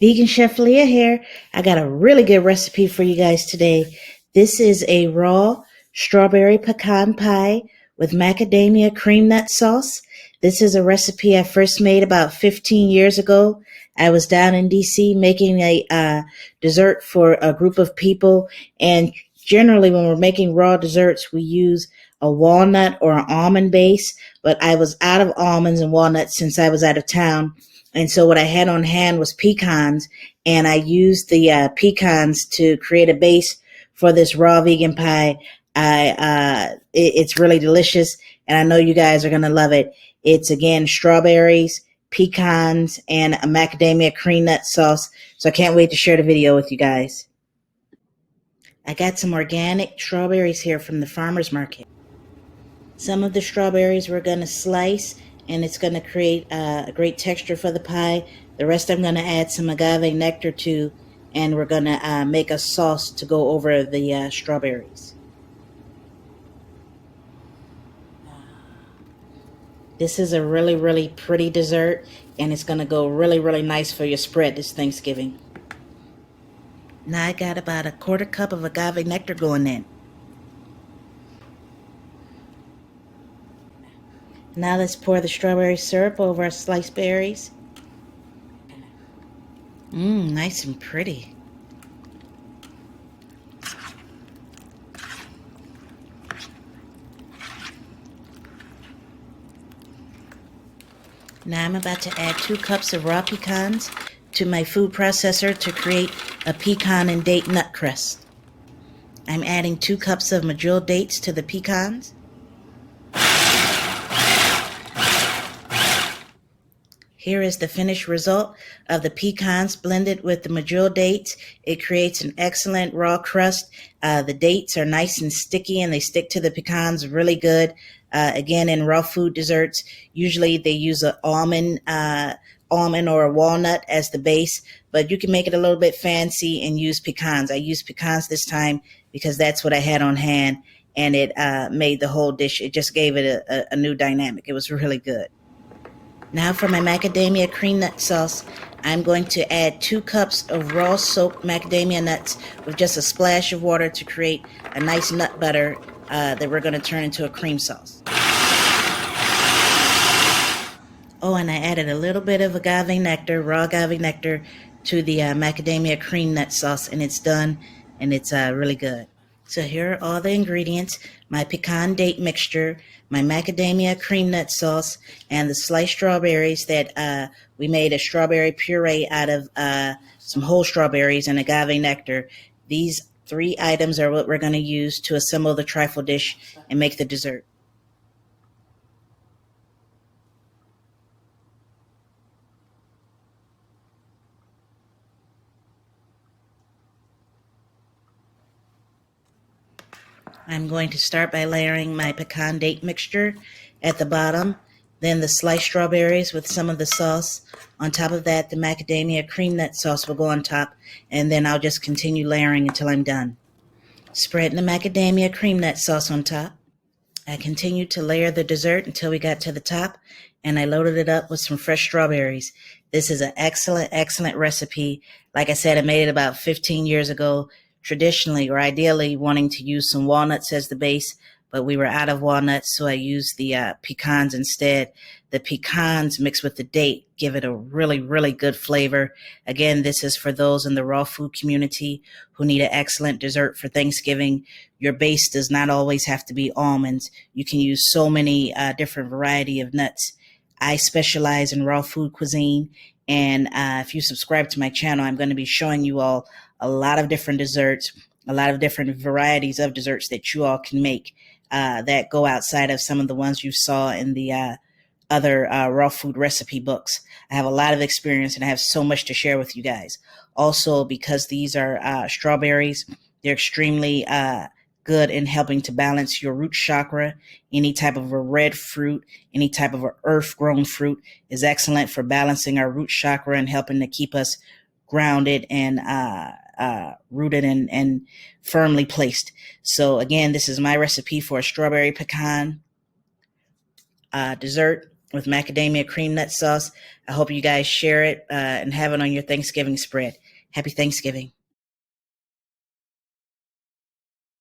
Vegan Chef Leah here. I got a really good recipe for you guys today. This is a raw strawberry pecan pie with macadamia cream nut sauce. This is a recipe I first made about 15 years ago. I was down in DC making a dessert for a group of people, and generally when we're making raw desserts we use a walnut or an almond base, but I was out of almonds and walnuts since I was out of town. And so what I had on hand was pecans, and I used the pecans to create a base for this raw vegan pie. It's really delicious, and I know you guys are going to love it. It's, again, strawberries, pecans, and a macadamia cream nut sauce. So I can't wait to share the video with you guys. I got some organic strawberries here from the farmer's market. Some of the strawberries we're going to slice, and it's going to create a great texture for the pie. The rest I'm going to add some agave nectar to, and we're going to make a sauce to go over the strawberries. This is a really, really pretty dessert, and it's going to go really, really nice for your spread this Thanksgiving. Now I got about a quarter cup of agave nectar going in. Now let's pour the strawberry syrup over our sliced berries. Nice and pretty. Now I'm about to add 2 cups of raw pecans to my food processor to create a pecan and date nut crust. I'm adding 2 cups of medjool dates to the pecans. Here is the finished result of the pecans blended with the medjool dates. It creates an excellent raw crust. The dates are nice and sticky, and they stick to the pecans really good. Again, in raw food desserts, usually they use an almond or a walnut as the base, but you can make it a little bit fancy and use pecans. I used pecans this time because that's what I had on hand, and it made the whole dish. It just gave it a new dynamic. It was really good. Now for my macadamia cream nut sauce, I'm going to add 2 cups of raw soaked macadamia nuts with just a splash of water to create a nice nut butter that we're going to turn into a cream sauce. Oh, and I added a little bit of agave nectar, raw agave nectar, to the macadamia cream nut sauce, and it's done, and it's really good. So here are all the ingredients: my pecan date mixture, my macadamia cream nut sauce, and the sliced strawberries that we made a strawberry puree out of some whole strawberries and agave nectar. These 3 items are what we're going to use to assemble the trifle dish and make the dessert. I'm going to start by layering my pecan date mixture at the bottom, then the sliced strawberries with some of the sauce. On top of that, the macadamia cream nut sauce will go on top, and then I'll just continue layering until I'm done. Spreading the macadamia cream nut sauce on top. I continued to layer the dessert until we got to the top, and I loaded it up with some fresh strawberries. This is an excellent, excellent recipe. Like I said, I made it about 15 years ago. Traditionally, or ideally, wanting to use some walnuts as the base, but we were out of walnuts, so I used the pecans instead. The pecans mixed with the date give it a really, really good flavor. Again, this is for those in the raw food community who need an excellent dessert for Thanksgiving. Your base does not always have to be almonds. You can use so many different variety of nuts. I specialize in raw food cuisine, and if you subscribe to my channel, I'm going to be showing you all a lot of different desserts, a lot of different varieties of desserts that you all can make that go outside of some of the ones you saw in the other raw food recipe books. I have a lot of experience, and I have so much to share with you guys. Also, because these are strawberries, they're extremely good in helping to balance your root chakra. Any type of a red fruit, any type of a earth-grown fruit is excellent for balancing our root chakra and helping to keep us grounded and rooted and firmly placed. So again, this is my recipe for a strawberry pecan dessert. with macadamia cream nut sauce. I hope you guys share it and have it on your Thanksgiving spread. Happy Thanksgiving.